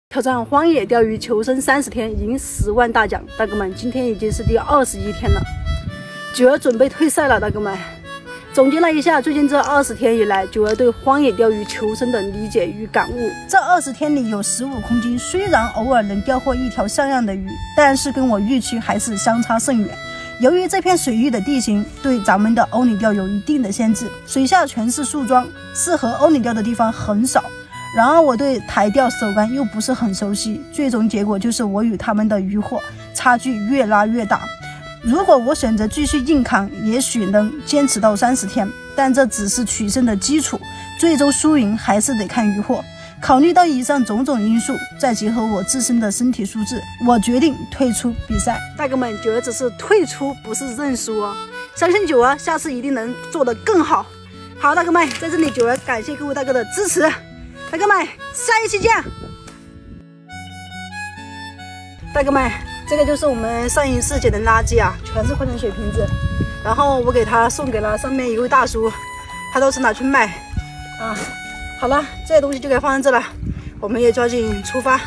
挑战荒野钓鱼求生30天，赢10万大奖。大哥们，今天已经是第21天了，九儿准备退赛了。大哥们，总结了一下最近这20天以来九儿对荒野钓鱼求生的理解与感悟。这20天里有15公斤，虽然偶尔能钓获一条像样的鱼，但是跟我预期还是相差甚远。由于这片水域的地形对咱们的欧里钓有一定的限制，水下全是树桩，适合欧里钓的地方很少。然而我对台钓手竿又不是很熟悉，最终结果就是我与他们的渔获差距越拉越大。如果我选择继续硬扛，也许能坚持到30天，但这只是取胜的基础，最终输赢还是得看渔获。考虑到以上种种因素，再结合我自身的身体素质，我决定退出比赛。大哥们，九儿只是退出，不是认输哦。相信九儿下次一定能做得更好。好，大哥们，在这里九儿感谢各位大哥的支持。大哥们，下一期见。大哥们，这个就是我们上一次捡的垃圾啊，全是矿泉水瓶子，然后我给他送给了上面一位大叔，他都是拿去卖啊。好了，这些东西就该放在这了，我们也抓紧出发。